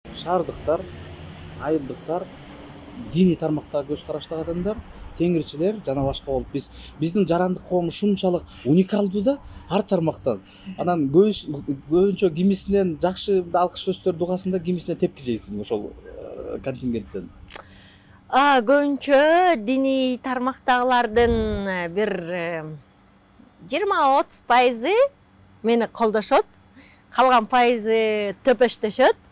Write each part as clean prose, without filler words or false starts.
шаардыктар, айылдыктар, диний тармактагы көз караштагы адамдар, теңирчилер жана башка болуп биздин жарандык коом ушунчалык уникалдуу да ар тармактан. Анан көбүнчө кимисинен жакшы алкыш сөздөрдү угасың да, кимисине тепки жейсиң ошол контингенттен. Көбүнчө диний тармактагылардын бир 20–30% мени колдошот, калган пайызы төпөштөшөт.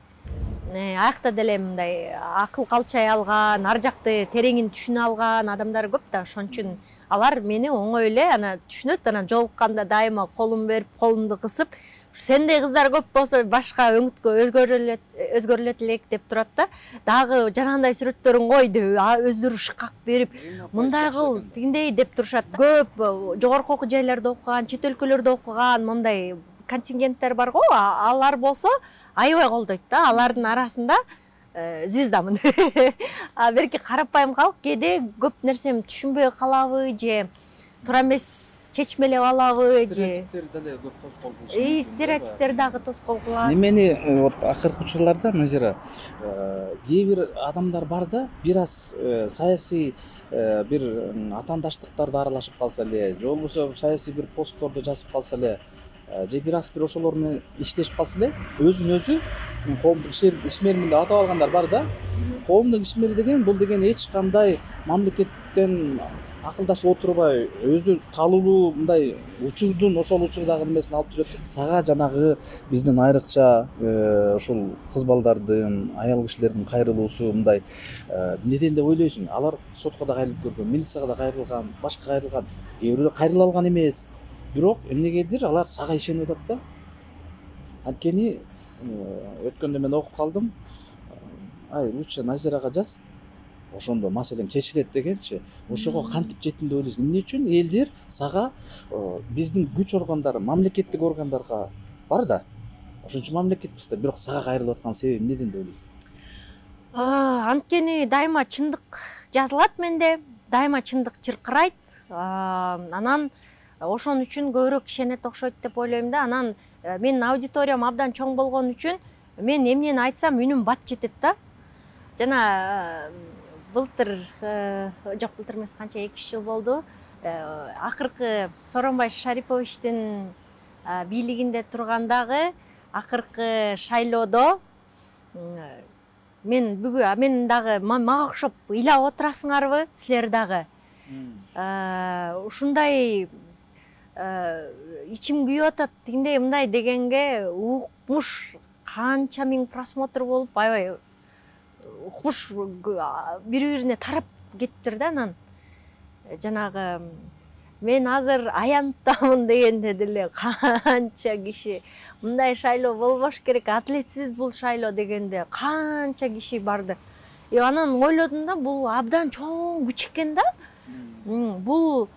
Аякта деле мындай акыл калчай алган, ар жакты тереңин түшүнө алган адамдар көп да, ошон үчүн алар мени оңой эле түшүнөт. Анан жолукканда дайыма колун берип, колумду кысып, сендей кыздар көп болсо башка өңүткө өзгөрүлөт элек деп турат да. Дагы жанагындай сүрөттөрүн кой деп өздөрү шыкак берип, мындай кыл, тигиндей деп турушат. Көп жогорку окуу жайларда окуган, чет өлкөлөрдө окуган мындай контингенттер бар го, алар болсо аябай колдойт да. Алардын арасында звездамын. Берки карапайым калк кээде көп нерсени түшүнбөй калабы же туура эмес чечмелеп алабы же Стереотиптер деле көп тоскоол кылышат. стереотиптер дагы тоскоол кылат. Немени вот акыркы учурларда Назира кээ бир адамдар бар да, бир аз саясий бир атаандаштыктарда аралашып калса эле, же болбосо саясий бир постторду жазып калса эле, же бир аз бир ошолор менен иштешип калса эле, өзүн өзү коомдук ишмеримин деп атап алгандар бар да. Коомдук ишмери деген бул деген эч кандай мамлекеттен акылдашып отурбай, өзү калулуу мындай учурдун ошол учурдагы немесин алып жүрөт. Сага жанагы биздин айрыкча ушул кыз балдардын, аял кишилердин кайрылуусу мындай неден деп ойлойсуң? Алар сотко да кайрылып көргөн, милицияга да кайрылган, башка кайрылган, кээ бирөө кайрыла алган эмес. Бирок эмнегедир алар сага ишенип атат да. Анткени өткөндө мен окуп калдым. Ай, лучше Назирага жаз, ошондо маселең чечилет дегенчи. Ошого кантип жеттим деп ойлойсуң? Эмне үчүн элдер сага биздин күч органдары, мамлекеттик органдарга бар да. Ошон үчүн мамлекетпиз да, бирок сага кайрылып аткан себеби эмнеден деп ойлойсуң? Анткени дайыма чындык жазылат менде, дайыма чындык чыркырайт. Анан ошон үчүн көбүрөөк ишенет окшойт деп ойлойм да. Анан менин аудиториям абдан чоң болгон үчүн мен эмнени айтсам үнүм бат жетет да. Жана былтыр, жок былтыр эмес, канча 2-3 жыл болду. Акыркы Сооронбай Шариповичтин бийлигинде тургандагы акыркы шайлоодо мен дагы мага окшоп ыйлап отурасыңарбы силер дагы? Ушундай ичим күйүп атат, тигиндей мындай дегенге укмуш канча миң просмотр болуп, аябай укмуш бири-бирине тарап кеттир да. Анан жанагы мен азыр аянттамын дегенде деле канча киши мындай шайлоо болбош керек, адилетсиз бул шайлоо дегенде канча киши барды. Анан ойлодум да, бул абдан чоң күч экен да. Бул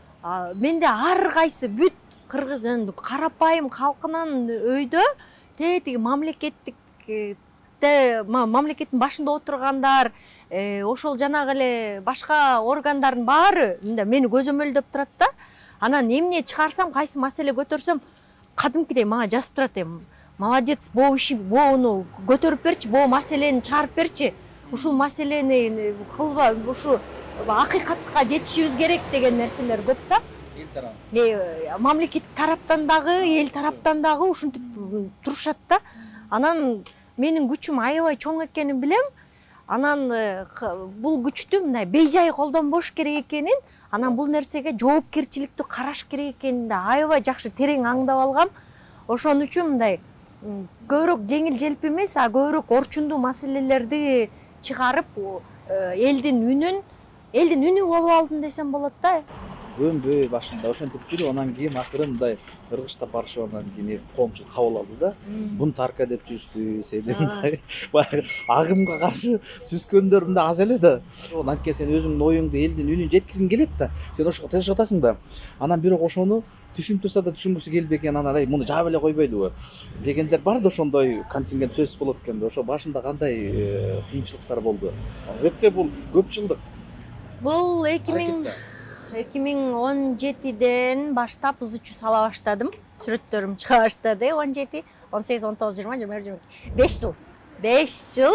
менде ар кайсы бүт кыргыз карапайым калкынан өйдө тетиги мамлекеттин башында отургандар, ошол жанагы эле башка органдардын баары мени көзөмөлдөп турат да. Анан эмне чыгарсам, кайсы маселе көтөрсөм, кадимкидей мага жазып турат. Молодец, боуну көтөрүп берчи, боо маселени чыгарып берчи, ушул маселени кылба, ушу акыйкатка жетишибиз керек деген нерселер көп да. Эл тарабы. Мамлекет тараптан дагы, эл тараптан дагы ушинтип турушат да. Анан менин күчүм аябай чоң экенин билем. Анан бул күчтү мындай бейжай колдонбош керек экенин, анан бул нерсеге жоопкерчиликтүү караш керек экенин да аябай жакшы терең аңдап алгам. Ошон үчүн мындай көбүрөөк жеңил желпи эмес, көбүрөөк орчундуу маселелерди чыгарып, элдин үнү болуп алдым десем болот да. Өнбөй башында ошентип жүрүп, анан кийин акыры мындай ыргыштап барышып, анан кийин коомчулук кабыл алды да. Бунтарка деп жүрүштү, сени мындай баягы агымга каршы сүзгөндөр мындай аз эле да. Анткени сен өзүңдүн оюңду, элдин үнүн жеткиргиң келет да. Сен ошого тырышып атасың да. Анан бирок ошону түшүнүп турса да түшүнгүсү келбей экен, анан муну жаап эле койбойлубу дегендер бар да. Ошондой контингент сөзсүз болот экен да. Ошо башында кандай кыйынчылыктар болду? Өтө бул көп жылдык. Бул 2017-ден баштап ызычуу сала баштадым. Сүрөттөрүм чыга баштады. 17, 18, 19, 20, 21, 22. 5 жыл. 5 жыл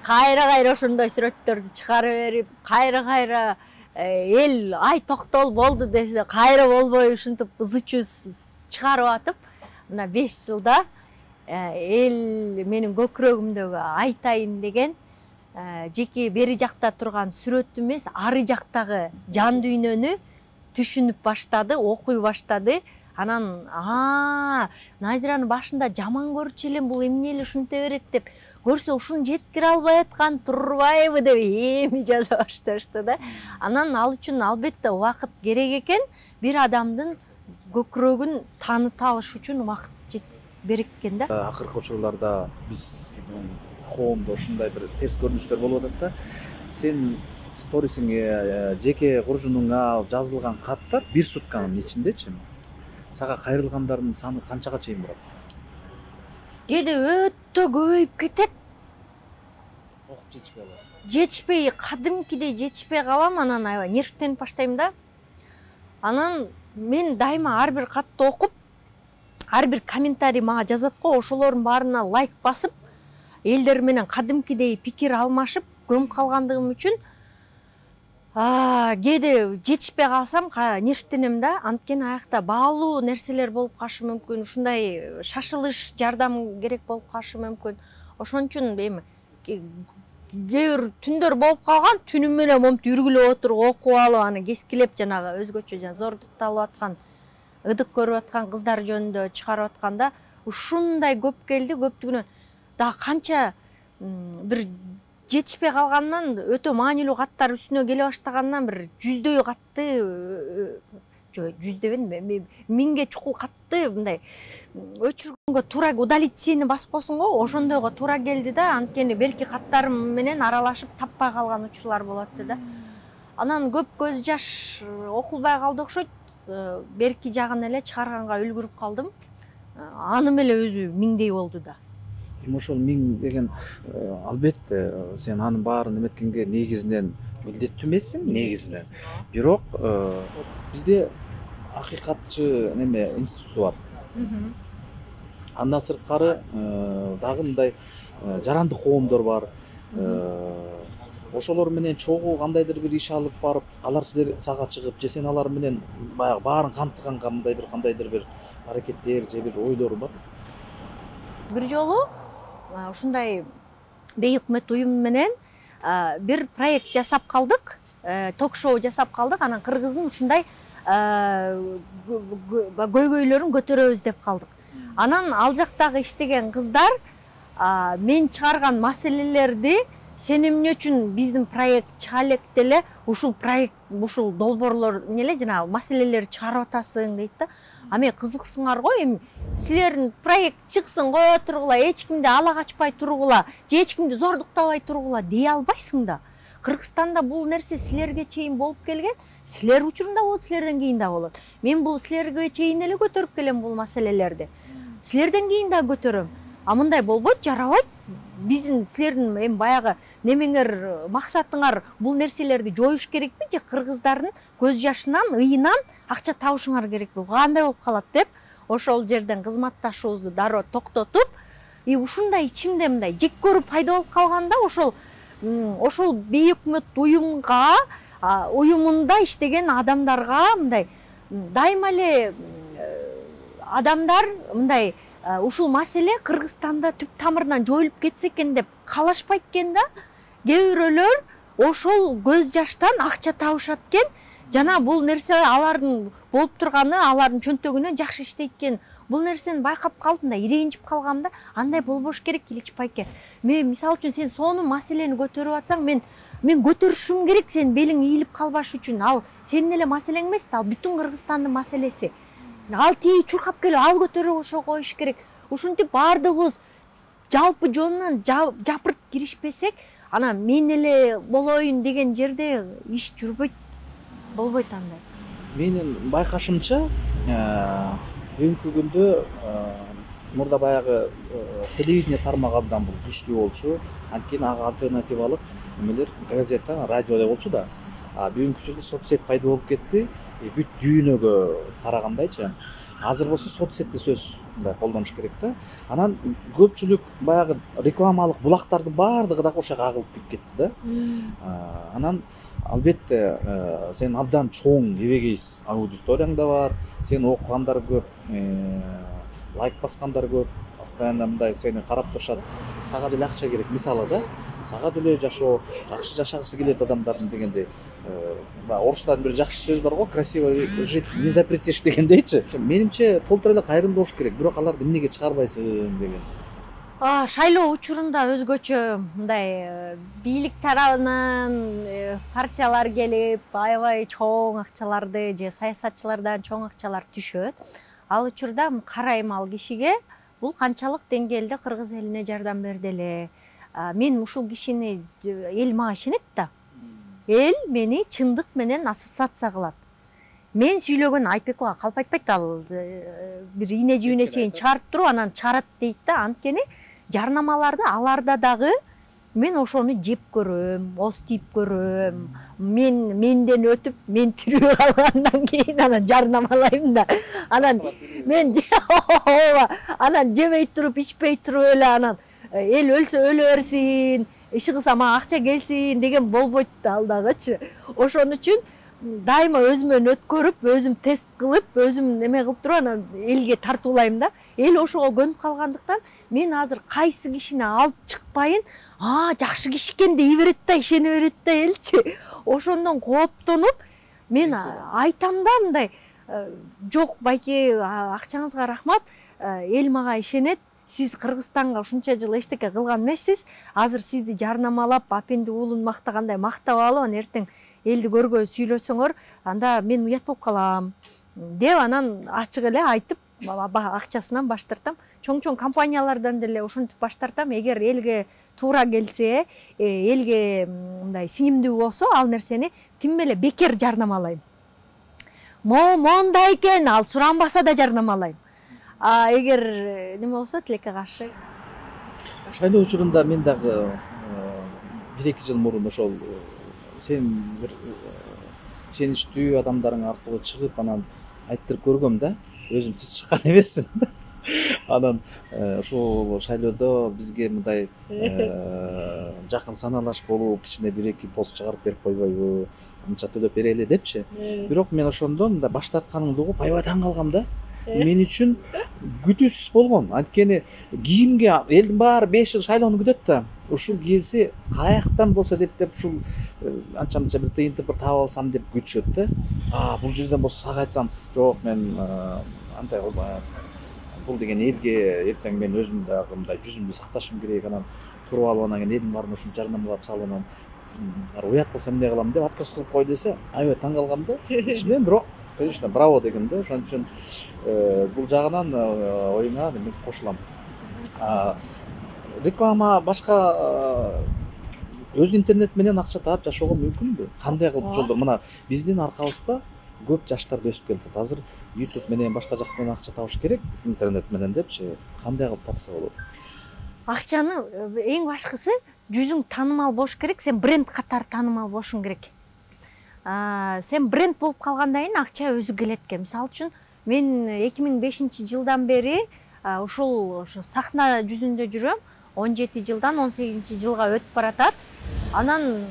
кайра ошондой сүрөттөрдү чыгарып берип, кайра эл ай токтол болду десе, кайра болбой ушинтип ызы чуу чыгарып атып, мына 5 жылда эл менин көкүрөгүмдөгү айтайын деген жеке бери жакта турган сүрөт эмес, ары жактагы жан дүйнөнү түшүнүп баштады, окуй баштады. Анан Назиранын башында жаман көрчү элем, бул эмне эле ушинте берет деп, көрсө ушуну жеткире албай аткан турбайбы деп эми жаза башташты да. Анан ал үчүн албетте убакыт керек экен, бир адамдын көкүрөгүн тааныта алыш үчүн убакыт керек экен да. Акыркы учурларда биз коомдо ушундай бир терс көрүнүштөр болуп атат да. Сен сторисиңе, жеке куржунуңа жазылган каттар бир сутканын ичиндечи сага кайрылгандардын саны канчага чейин барат? Кээде өтө көбөйүп кетет. Окуп жетишпей калат. Жетишпей, кадимкидей жетишпей калам, анан аябай нервтенип баштайм да. Анан мен дайыма ар бир катты окуп, ар бир комментарий мага жазат го, ошолордун баарына лайк басып, элдер менен кадимкидей пикир алмашып көмүп калгандыгым үчүн кээде жетишпей калсам нервтенем да. Анткени аякта баалуу нерселер болуп калышы мүмкүн, ушундай шашылыш жардам керек болуп калышы мүмкүн. Ошон үчүн эми кээ бир түндөр болуп калган, түнү менен момунтип үргүлөп отуруп окуп алып, аны кескилеп жанагы өзгөчө зордукталып аткан, ыдык көрүп аткан кыздар жөнүндө чыгарып атканда ушундай көп келди. Көптүгүнөн дагы канча бир жетишпей калганынан өтө маанилүү каттар үстүнө келе баштаганынан бир 100дөй катты, жок 100 дебедим, 1000ге чукул катты мындай өчүргөнгө туура, удалить сени басып койсуң го, ошондойго туура келди да. Анткени берки каттарым менен аралашып таппай калган учурлар болот да. Анан көп көз жаш окулбай калды окшойт. Берки жагын эле чыгарганга үлгүрүп калдым. Анын эле өзү 1000дей болду да. Эми ошол 1000 деген албетте сен анын баарын эметкенге негизинен милдеттүү эмессиң, негизинен. Бирок бизде акыйкатчы неме институту бар. Андан сырткары дагы мындай жарандык коомдор бар. Ошолор менен чогуу кандайдыр бир иш алып барып, алар сага чыгып, же сен алар менен баягы баарын камтыганга мындай бир кандайдыр бир аракеттер же бир ойлор бар? Бир жолу ушундай бейөкмөт уюм менен бир проект жасап калдык, ток-шоу жасап калдык. Анан кыргыздын ушундай көйгөйлөрүн көтөрөбүз деп калдык. Анан ал жактагы иштеген кыздар мен чыгарган маселелерди сен эмне үчүн биздин проект чыга элек деле ушул проект, ушул долбоорлор эмне жанагы маселелерди чыгарып атасың дейт да. Мен кызыксыңар го, эми силердин проект чыксын, кое тургула, эч кимди ала качпай тургула, же эч кимди зордуктабай тургула дей албайсың да. Кыргызстанда бул нерсе силерге чейин болуп келген, силер учурунда болот, силерден кийин да болот. Мен бул силерге чейин эле көтөрүп келем бул маселелерди. Силерден кийин да көтөрөм. Мындай болбойт, жарабайт. Биздин силердин эми баягы немеңер, максатыңар бул нерселерди жоюш керекпи же кыргыздардын көз жашынан, ыйынан акча табышыңар керекпи? Кандай болуп калат деп ошол жерден кызматташуубузду дароо токтотуп, ушундай ичимде мындай жек көрүү пайда болуп калганда ошол бейөкмөт уюмга, уюмунда иштеген адамдарга мындай дайыма эле адамдар мындай ушул маселе Кыргызстанда түп тамырынан жоюлуп кетсе экен деп каалашпайт экен да. Кээ бирөөлөр ошол көз жаштан акча табышат экен. Жана бул нерсе алардын болуп турганы, алардын чөнтөгүнө жакшы иштейт экен. Бул нерсени байкап калдым да, иренчип калгам да. Андай болбош керек, Илич байке. Мен мисалы үчүн сен сонун маселени көтөрүп атсаң, мен көтөрүшүм керек, сен белиң ийилип калбаш үчүн. Ал сенин эле маселең эмес да, ал бүтүн Кыргызстандын маселеси. Ал тээ чуркап келип, ал көтөрүп ошо коюш керек. Ушинтип баардыгыбыз жалпы жонунан жапырт киришпесек, анан мен эле болоюн деген жерде иш жүрбөйт, болбойт андай. Менин байкашымча, бүгүнкү күндө мурда баягы телевидение тармагы абдан бул күчтүү болчу. Анткени ага альтернативалык эмелер, газета, радио эле болчу да. Бүгүнкү учурда соцсет пайда болуп кетти. Бүт дүйнөгө тарагандайчы. азыр болсо соцсетте сөз мындай колдонуш керек да. Анан көпчүлүк баягы рекламалык булактардын баардыгы дагы ошого агылып кирип кетти да. Анан албетте сен абдан чоң эбегейсиз, аудиторияң да бар, сен окугандар көп, лайк баскандар көп, постоянно мындай сени карап турушат. Сага деле акча керек, мисалы да. Сага деле жашоо, жакшы жашагысы келет адамдардын дегендей. Орустардын бир жакшы сөз бар го, красиво жить не запретишь дегендейчи. Менимче толтура эле кайрымдуу болуш керек, бирок аларды эмнеге чыгарбайсың деген. Шайлоо учурунда өзгөчө мындай бийлик тарабынан партиялар келип, аябай чоң акчаларды же саясатчылардан чоң акчалар түшөт. Ал учурда карайм ал кишиге, бул канчалык деңгээлде кыргыз элине жардам берди эле. Мен ушул кишини эл мага ишенет да. Эл мени чындык менен ассоциация кылат. Мен сүйлөгөн Айпекова калп айтпайт, ал бир ийне жибине чейин чыгарып туруп анан чыгарат дейт да. Анткени жарнамаларды аларда дагы мен ошону жеп көрөм, остип көрөм. Менден өтүп, мен тирүү калгандан кийин анан жарнамалайм да. Анан мен анан жебей туруп, ичпей туруп эле анан эл өлсө өлө берсин, иши кылса мага акча келсин деген болбойт да ал дагычы. Ошон үчүн дайыма өзүмөн өткөрүп, өзүм тест кылып, өзүм неме кылып туруп анан элге тартуулайм да. Эл ошого көнүп калгандыктан мен азыр кайсы кишини алып чыкпайын, жакшы киши экен дей берет да, ишене берет да элчи. Ошондон кооптонуп мен айтам да мындай, жок байке, акчаңызга рахмат, эл мага ишенет. Сиз Кыргызстанга ушунча жыл эчтеке кылган эмессиз. Азыр сизди жарнамалап, апенди уулун мактагандай мактап алып, анан эртең элди көргөзүп сүйлөсөңөр, анда мен уят болуп калам деп анан ачык эле айтып, акчасынан баш тартам. Чоң компаниялардан деле ошентип баш тартам. Эгер элге туура келсе, элге мындай сиңимдүү болсо, ал нерсени тим эле бекер жарнамалайм. Мондай экен, ал суранбаса да жарнамалайм. Эгер неме болсо, тилекке каршы. Шайлоо учурунда мен дагы 1-2 жыл мурун ошол сен бир ишеничтүү адамдарың аркылуу чыгып анан айттырып көргөм да. Өзүм тиз чыккан эмесмин. Анан ушул шайлоодо бизге мындай жакын санаалаш болуп, кичине 1-2 пост чыгарып берип койбойбу, анча төлөп берели депчи. Бирок мен ошондо мындай баш тартканыңды угуп аябай таң калгам да. Мен үчүн күтүүсүз болгон. Анткени кийимге элдин баары 5 жыл шайлоону күтөт да. Ушул кийилси каяктан болсо деп ушул анча-мынча бир тыйынтып таап алсам деп күтүшөт да. Бул жерден болсо сага айтсам, жок мен андай кылбайм. Бул деген элге эртең мен өзүм дагы мындай жүзүмдү сакташым керек. Анан туруп алып анан кийин элдин баарын ушинтип жарнамалап салып анан уят кылсам эмне кылам деп отказ кылып кой десе, аябай таң калгам да. Ичимден бирок конечно браво дегем да. Ошон үчүн бул жагынан оюңа мен кошулам. Реклама башка өз интернет менен акча таап жашоого мүмкүнбү? Кандай кылып жолдор? Мына биздин аркабызда көп жаштар өсүп келатат. Азыр YouTube менен башка жактан акча табыш керек, интернет менен депчи. Кандай кылып тапса болот? Акчаны эң башкысы жүзүң таанымал болуш керек, сен бренд катары таанымал болушуң керек. Сен бренд болуп калгандан кийин акча өзү келет экен. Мисалы үчүн мен 2005-жылдан бери ушул сахна жүзүндө жүрөм. 17 жылдан 18 жылга өтүп баратат. Анан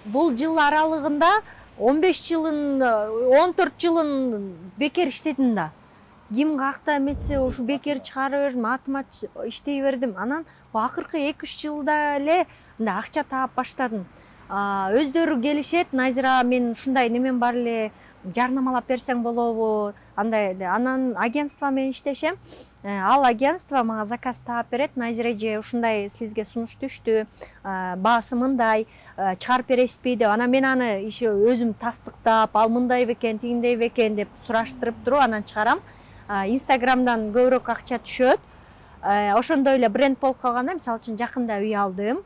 бул жыл аралыгында 15 жылын, 14 жылын бекер иштедим да. Ким какта эметсе ушу бекер чыгарып бердим, атыма иштей бердим. Анан акыркы 2-3 жылда эле мындай акча таап баштадым. Өздөрү келишет, Назира мен ушундай немем бар эле, жарнамалап берсең болобу? Анан агентство менен иштешем. Ал агентство мага заказ таап берет. Назира же ушундай сизге сунуш түштү, баасы мындай, чыгарып бересизби деп. Анан мен аны иши өзүм тастыктап, ал мындай бекен, тигиндей бекен деп сураштырып туруп анан чыгарам. Инстаграмдан көбүрөөк акча түшөт. Ошондой эле бренд болуп калганда, мисалы үчүн жакында үй алдым.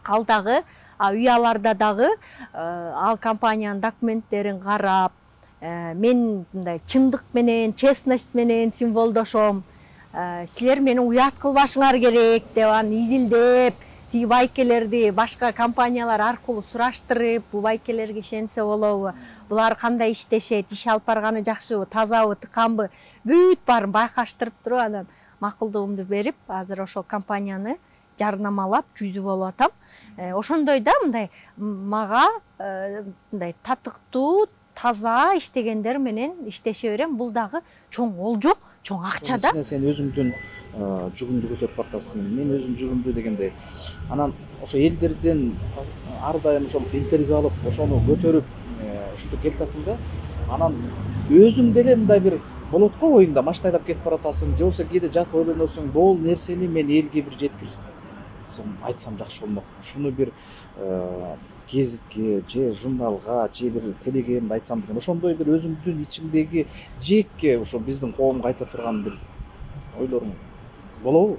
Ал дагы үй аларда дагы ал компаниянын документтерин карап, мен мындай чындык менен, честность менен символдошом. Силер мени уят кылбашыңар керек деп аны изилдеп, тиги байкелерди башка компаниялар аркылуу сураштырып, бул байкелерге ишенсе болобу, булар кандай иштешет, иш алып барганы жакшыбы, тазабы, тыканбы, бүт баарын байкаштырып туруп анан макулдугумду берип, азыр ошол компанияны жарнамалап жүзүп болуп атам. Ошондой да мындай мага мындай татыктуу, таза иштегендер менен иштеше берем. Бул дагы чоң олжо, чоң акча да. Сен өзүңдүн жүгүңдү көтөрүп баратасың, мен өзүм жүгүмдү дегендей. Анан ошо элдерден ар дайым ошол интервью алып, ошону көтөрүп, ушинтип келатасың да. Анан өзүң деле мындай бир болот го оюңда, машина айдап кетип баратасың, же болбосо кээде жатып ойлоносуң, бул нерсени мен элге бир жеткирсем, айтсам жакшы болмок. Ушуну бир гезитке, же журналга, же бир телеграмда айтсам деген. Ошондой бир өзүңдүн ичиңдеги жеекке ошо биздин коомго айта турган бир ойлоруң болобу?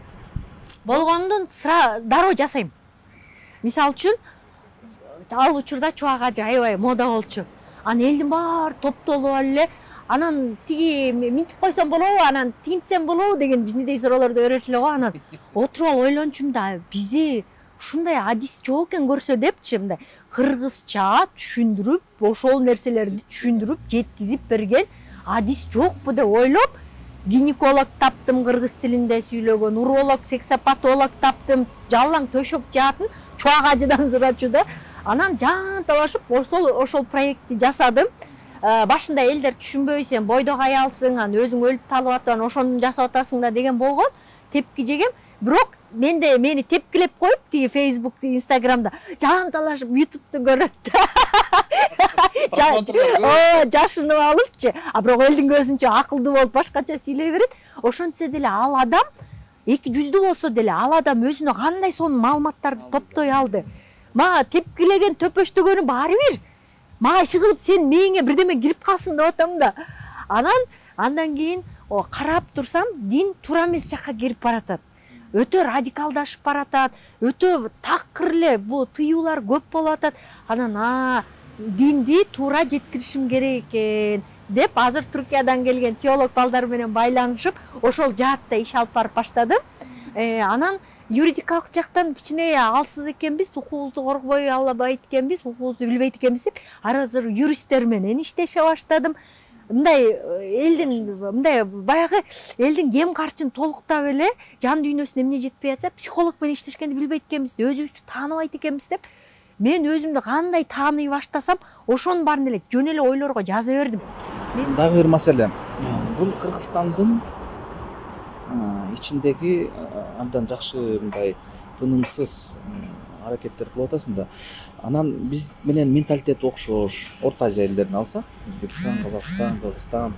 Болгондон дароо жасайм. Мисалы үчүн, ал учурда чубак ажы аябай мода болчу. Анан элдин баары топтолуп алып эле, анан тиги минтип койсом болобу, анан тигинтсем болобу деген жинидей суроолорду берет эле го. Анан отуруп алып ойлончумун да, бизде ушундай адис жок экен көрсө депчи, мындай кыргызча түшүндүрүп, ошол нерселерди түшүндүрүп, жеткизип берген адис жокпу деп ойлоп, гинеколог таптым кыргыз тилинде сүйлөгөн, уролог, сексопатолог таптым, жалаң төшөк жаатын чубак ажыдан сурачу да. Анан жанталашып ошол проектти жасадым. Башында элдер түшүнбөй, сен бойдок аялсың, анан өзүң өлүп талып атып, анан ошону жасап атасың да деген болгон. Тепки жегем. Бирок менде мени тепкилеп коюп, тиги Facebook, Instagramда жанталашып YouTube'ду көрөт да. Жашынып алыпчы. Бирок элдин көзүнчө акылдуу болуп башкача сүйлөй берет. Ошентсе деле ал адам 200 болсо деле ал адам өзүнө кандай сонун маалыматтарды топтой алды. Мага тепкилеген, төпөштөгөнү баары бир. Мага иши кылып сен мээңе бирдеме кирип калсын деп атам да. Андан кийин карап турсам, дин туура эмес жакка кирип баратат. Өтө радикалдашып баратат, өтө такыр эле бул тыюулар көп болуп атат. Анан динди туура жеткиришим керек экен деп, азыр Түркиядан келген теолог балдар менен байланышып, ошол жаатта иш алып барып баштадым. Анан юридикалык жактан кичине алсыз экенбиз, укугубузду коргобой албайт экенбиз, укугубузду билбейт экенбиз деп, азыр юристтер менен иштеше баштадым. Мындай элдин мындай баягы элдин кем карчын толуктап эле жан дүйнөсүнө эмне жетпей атса, психолог менен иштешкенди билбейт экенбиз, өзүбүздү тааныбайт экенбиз деп, мен өзүмдү кандай тааный баштасам, ошонун баарын эле жөн эле ойлорго жаза бердим. Дагы бир маселе. Бул Кыргызстандын ичиндеги абдан жакшы мындай тынымсыз аракеттер кылып атасың да. Анан биз менен менталитет окшош, Орто Азия элдерин алсак, Өзбекстан, Казакстан, Кыргызстан,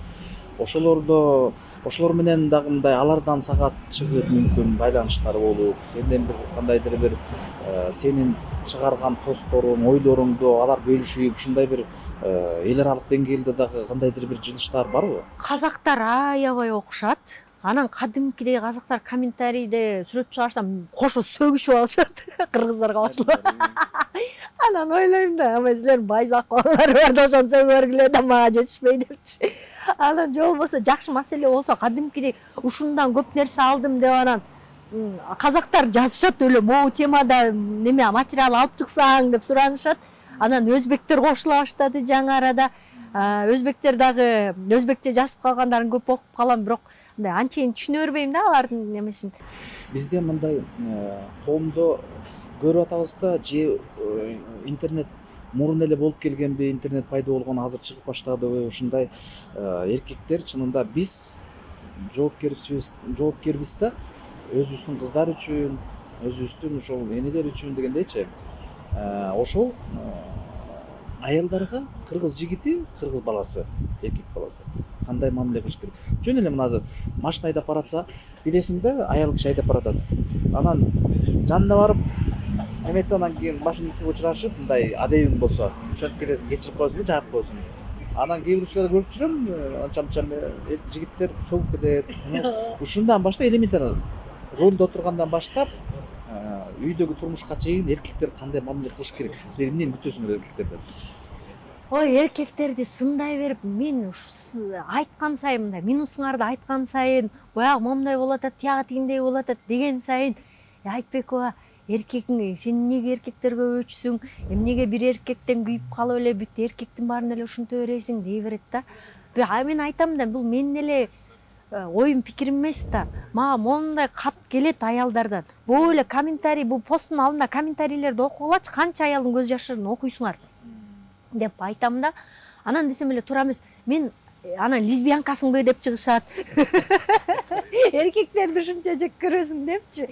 ошолор менен дагы мындай алардан сага чыгып мүмкүн байланыштар болуп, сенден бир кандайдыр бир сенин чыгарган посторуң, ойлоруңду алар бөлүшүп, ушундай бир эл аралык деңгээлде дагы кандайдыр бир жылыштар барбы? Казактар аябай окушат. Анан кадимкидей казактар комментарийде сүрөт чыгарсам кошо сөгүшүп алышат кыргыздарга башлап. Анан ойлойм да, силердин байзак балдар бар да, ошону сөгүп бергиле да, мага жетишпей депчи. Анан же болбосо жакшы маселе болсо кадимкидей ушундан көп нерсе алдым деп анан казактар жазышат эле, могу темада неме материал алып чыксаң деп суранышат. Анан өзбектер кошула баштады жаңы арада. Өзбектер дагы өзбекче жазып калгандарын көп окуп калам, бирок анчейин түшүнө бербейм да алардын немесин. Бизде мындай коомдо көрүп атабыз да, же интернет мурун эле болуп келгенби, интернет пайда болгон азыр чыгып баштадыбы, ушундай эркектер чынында биз жоопкербиз да, өзүбүздүн кыздар үчүн, өзүбүздүн ошол энелер үчүн дегендейчи. Ошол аялдарга кыргыз жигити, кыргыз баласы, эркек баласы кандай мамиле кылыш керек? Жөн эле мына азыр машина айдап баратса, билесиң да, аял киши айдап баратат. Анан жанына барып, эметип анан кийин машинакка учурашып, мындай адебиң болсо, ошентип келесиң, кечирип коесуң, жаап коесуң. Анан кээ бирлерди көрүп жүрөм, анча жигиттер согуп кетет. Ушундан баштап элементарный рулда отургандан баштап үйдөгү турмушка чейин эркектер кандай мамиле кылыш керек? Силер эмнени күтөсүңөр эркектерден? Ой, эркектерди сындай берип, мен айткан сайын, мындай минусуңарды айткан сайын, баягы момундай болуп атат, тияга тигиндей болуп атат деген сайын, Айтбекова, эркегиң сен эмнеге эркектерге өчсүң, эмнеге бир эркектен күйүп калып эле бүт эркектин баарын эле ушинте бересиң дей берет да. Мен айтам да, бул менин эле оюм пикирим эмес да. Мага мондай кат келет аялдардан. Бул эле комментарий, бул посттун алдында комментарийлерди окугулачы, канча аялдын көз жашын окуйсуңар деп айтам да. Анан десем эле туура эмес. Мен анан лесбиянкасыңбы деп чыгышат. Эркектерди ушунча жек көрөсүң депчи.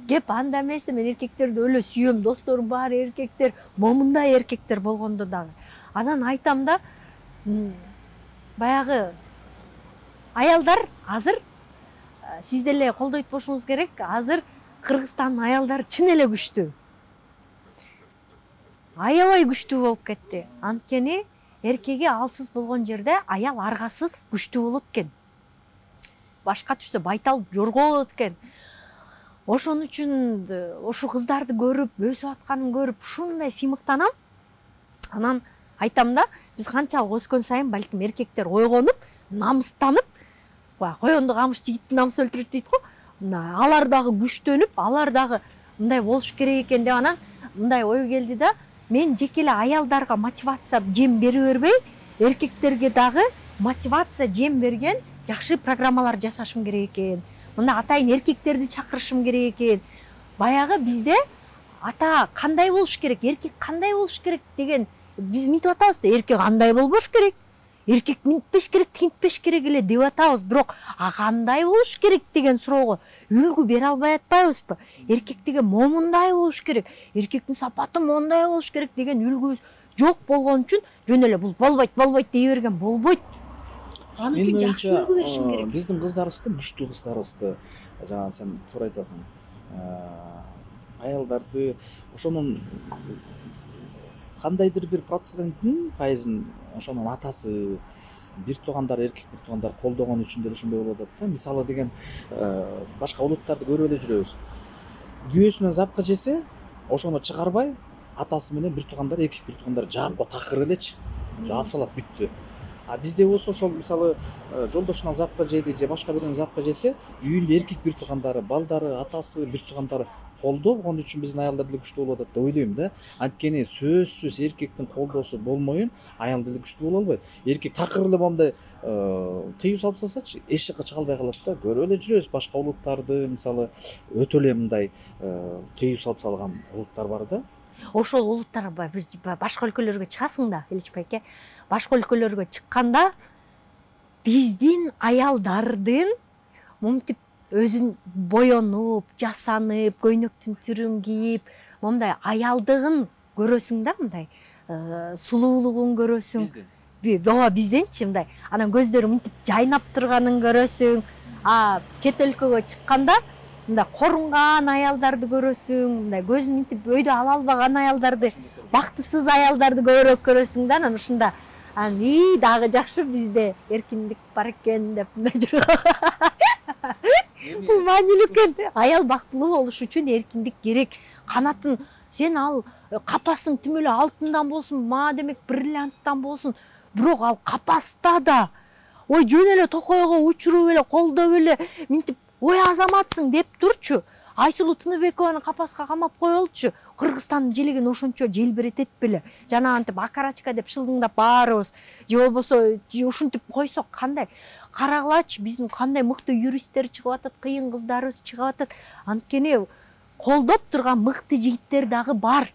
Кеп анда эмес, мен эркектерди өлө сүйөм, досторум баары эркектер, момундай эркектер болгондо дагы. Анан айтам да, баягы аялдар азыр сиз деле колдойт болушуңуз керек. Азыр Кыргызстандын аялдары чын эле күчтүү. Аябай күчтүү болуп кетти. Анткени эркеги алсыз болгон жерде аял аргасыз күчтүү болот экен. Башка түшсө байтал жорго болот экен. Ошон үчүн ошу кыздарды көрүп, өсүп атканын көрүп ушундай сыймыктанам. Анан айтам да, биз канчалык өскөн сайын балким эркектер ойгонуп, намыстанып, коёнду камыш жигитти намыс өлтүрөт дейт го. Алар дагы күчтөнүп, алар дагы мындай болуш керек экен деп анан мындай ой келди да, мен жеке эле аялдарга мотивация жем бере бербей, эркектерге дагы мотивация жем берген жакшы программалар жасашым керек экен. Мында атайын эркектерди чакырышым керек экен. Баягы бизде ата кандай болуш керек, эркек кандай болуш керек деген биз мынтип атабыз да, эркек андай болбош керек. Эркек мынтпеш керек, тинтпеш керек эле деп атабыз, бирок кандай болуш керек деген суроого үлгү бере албай атпайбызбы? Эркек деген момундай болуш керек, эркектин сапаты мондай болуш керек деген үлгүбүз жок болгон үчүн жөн эле бул болбойт дей берген болбойт. Анын үчүн жакшы үлгү беришим керек. Биздин кыздарыбызды, күчтүү кыздарыбызды, жана сен туура айтасың. Аялдарды ошонун кандайдыр бир проценттин пайызын ошонун атасы, бир туугандары, эркек бир туугандары колдогон үчүн деле ошондой болуп атат да. Мисалы деген башка улуттарды көрүп эле жүрөбүз. Күйөөсүнөн запка жесе, ошону чыгарбай, атасы менен бир туугандары, эркек бир туугандары жаапка такыр элечи. Жаап салат, бүттү. А бизде болсо ошол мисалы жолдошунан запка жеди же башка бирөөнүн запка жесе, үйүндө эркек бир туугандары, балдары, атасы, бир туугандары колдобогон үчүн биздин аялдар деле күчтүү болуп атат деп ойлойм да. Анткени сөзсүз эркектин колдоосу болмоюн, аял деле күчтүү боло албайт. Эркек такыр эле моундай тыюу салып салсачы, эч жакка чыга албай калат да. Көрүп эле жүрөбүз башка улуттарды, мисалы өтө эле мындай тыюу салып салган улуттар бар да. Ошол улуттар башка өлкөлөргө чыгасың да, Элич байке. Башка өлкөлөргө чыкканда биздин аялдардын мынтип өзүн боенуп, жасанып, көйнөктүн түрүн кийип, мондай аялдыгын көрөсүң да, мындай сулуулугун көрөсүң. Ооба, бизденчи мындай. Анан көздөрү мынтип жайнап турганын көрөсүң. Чет өлкөгө чыкканда мындай корунган аялдарды көрөсүң, мындай көзүн мынтип өйдө ала албаган аялдарды, бактысыз аялдарды көбүрөөк көрөсүң да. Анан ушунда дагы жакшы бизде эркиндик бар экен деп мындай жүрөт. Бул маанилүү экен. Аял бактылуу болуш үчүн эркиндик керек. Канатын сен ал капасың тим эле алтындан болсун, мага демек бриллианттан болсун, бирок ал капаста да ой жөн эле токойго учуруп эле, колдоп эле мынтип ой азаматсың деп турчу. Айсулуу Тыныбекованы капаска камап коелучу. Кыргызстандын желегин ошончо желбиретет беле. Жана антип акарачка деп шылдыңдап баарыбыз. Же болбосо ушинтип койсок кандай? Карагылачы, биздин кандай мыкты юристтер чыгып атат, кыйын кыздарыбыз чыгып атат. Анткени колдоп турган мыкты жигиттер дагы бар.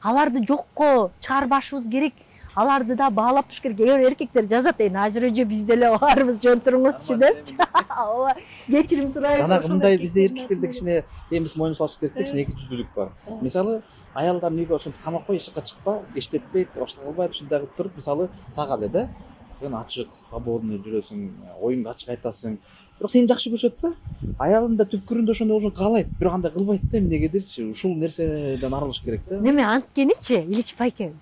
Аларды жокко чыгарбашыбыз керек. Аларды да баалап туруш керек. Эркектер жазат, азыр өжө биз деле барыбыз жөн туруңузчу депчи. Ооба, кечирим сурайбыз. Жана мындай бизде эркектерде кичине эмес моюн салыш керек да, кичине эки жүздүүлүк бар. Мисалы, аялдарын үйгө ошентип камап кой, эч жакка чыкпа, эчтетпейт, башка кылбайт, ушундай кылып туруп, мисалы, сага эле да, сен ачык, свободный жүрөсүң, оюңду ачык айтасың. Бирок сени жакшы көрүшөт да. Аялым да түпкүрүндө ошондой болушун каалайт, бирок андай кылбайт да, эмнегедирчи. Ушул нерседен арылыш керек да. Неме анткеничи, Илич байке,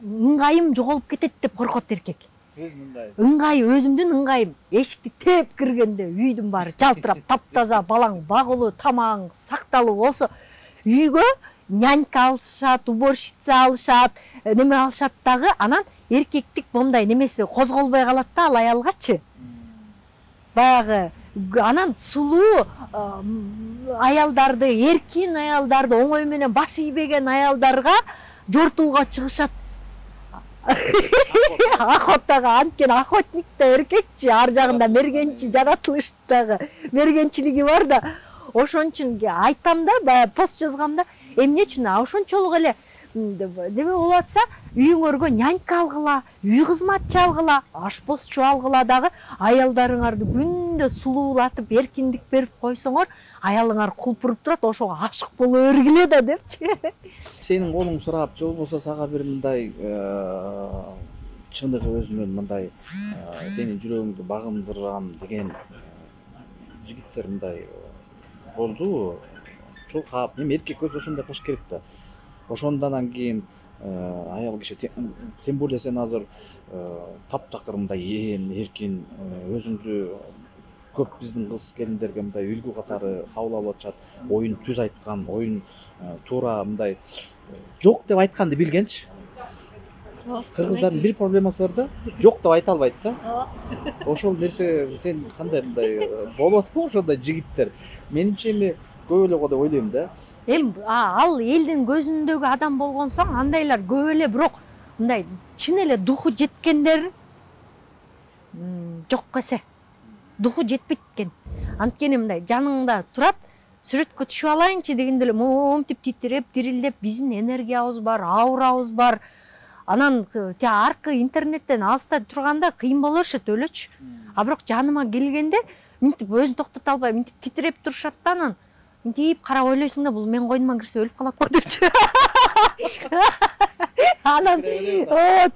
ыңгайым жоголуп кетет деп коркот эркек. Ыңгай, өзүмдүн ыңгайым. Эшикти теп киргенде үйдүн баары жалтырап, таптаза, балаң багылуу, тамагың сакталуу болсо, үйгө нянька алышат, уборщица алышат, неме алышат дагы, анан эркектик мондай немеси козголбой калат да ал аялгачы. Баягы анан сулуу аялдарды, эркин аялдарды, оңой менен баш ийбеген аялдарга жортууга чыгышат. Охотага, анткени охотник да эркекчи, ар жагында мергенчи жаратылыш дагы мергенчилиги бар да. Ошон үчүн айтам да, баягы пост жазгамда, эмне үчүн ошончолук эле неме болуп атса, үйүңөргө нянька алгыла, үй кызматчы алгыла, ашпозчу алгыла дагы аялдарыңарды күндө сулуулатып, эркиндик берип койсоңор, аялыңар кулпуруп турат, ошого ашык боло бергиле да депчи. Сенин колуң сурап, же болбосо сага бир мындай чыныгы өзүнөн мындай сенин жүрөгүңдү багындырган деген жигиттер мындай болду. Чуркап, эми эркек өзү ошондой кылыш керек да. Ошондон кийин аял киши, тем более сен азыр таптакыр мындай эркин, өзүңдү көп биздин кыз келиндерге мындай үлгү катары кабыл алып атышат. Оюн түз айткан, оюн туура мындай жок деп айтканды билгенчи. Кыргыздардын бир проблемасы бар да, жок деп айта албайт да. Ошол нерсе сен кандай мындай болуп атпы ошондой жигиттер? Менимче эми көп эле го деп ойлойм да. Эми ал элдин көзүндөгү адам болгон соң андайлар көп эле, бирок мындай чын эле духу жеткендер жок эсе. Духу жетпейт экен. Анткени мындай жаныңда турат, сүрөткө түшүп алайынчы дегенде эле момтип титиреп, дирилдеп, биздин энергиябыз бар, аурабыз бар. Анан аркы интернеттен алыстай турганда кыйын боло беришет өлөчү. А бирок жаныма келгенде минтип өзүн токтото албай, минтип титиреп турушат да, анан минтип карап ойлойсуң да, бул менин койнума кирсе өлүп калат го депчи. Анан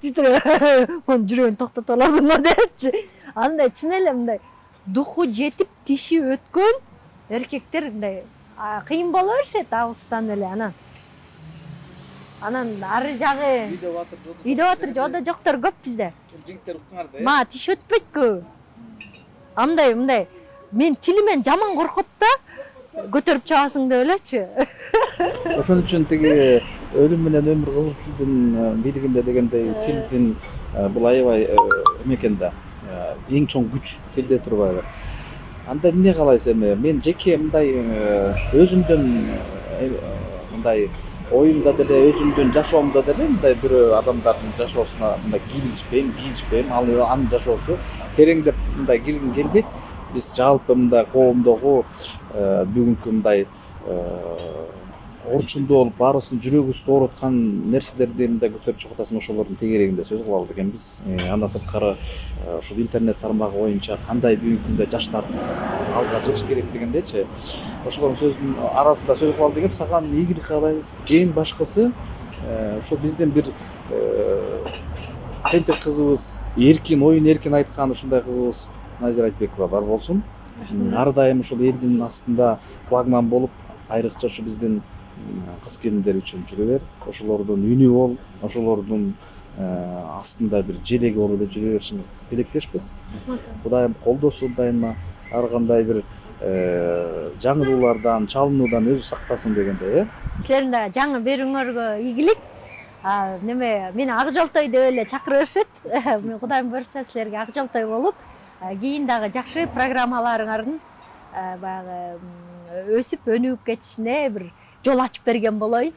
титиреп, монун жүрөгүн токтото аласың го депчи. Андай чын эле мындай духу жетип, тиши өткөн эркектер мындай кыйын боло беришет алыстан эле. Анан ары жагы үйдө батыр, жоодо жоктор көп бизде. Жигиттер уктуңар да. Ма тиш өтпөйт көбү. Мындай мен тилимен жаман коркот да, көтөрүп чабасың деп элечи. Ошон үчүн тиги өлүм менен өмүр кызыл тилдин бийлигинде дегендей тилдин бул аябай эме экен да. Эң чоң күч тилде турбайбы. Анда эмне каалайсың эми? Мен жеке мындай өзүмдүн мындай оюмда деле, өзүмдүн жашоомдо деле мындай бирөө адамдардын жашоосуна мындай кийлишпейм, анын жашоосу тереңдеп мындай киргим келбейт. Биз жалпы мындай коомдогу бүгүнкү мындай орчундуу болуп, баарыбыздын жүрөгүбүздү ооруткан нерселерди мындай көтөрүп чыгып атасың, ошолордун тегерегинде сөз кылалы дегенбиз. Андан сырткары ушул интернет тармагы боюнча кандай бүгүнкү күндө жаштар алга жылыш керек дегендечи. Ошолордун сөзүнүн арасында сөз кылалы деген сага ийгилик каалайбыз. Эң башкысы ошо биздин бир тентек кызыбыз, эркин оюн эркин айткан ушундай кызыбыз Назира Айтбекова бар болсун. Ар дайым ушул элдин астында флагман болуп, айрыкча ушу биздин кыз келиндер үчүн жүрө бер. Ошолордун үнү бол, ошолордун астында бир желеги болуп эле жүрө беришин тилектешпиз. Кудайым колдосун дайыма ар кандай бир жаңылуулардан, чалынуудан өзү сактасын дегендей, Силердин да жаңы берүүңөргө ийгилик. Неме, мени Ак Жолтой деп эле чакырышат. Мен Кудайым буйрса силерге Ак Жолтой болуп, кийин дагы жакшы программаларыңардын баягы өсүп өнүгүп кетишине бир жол ачып берген болоюн.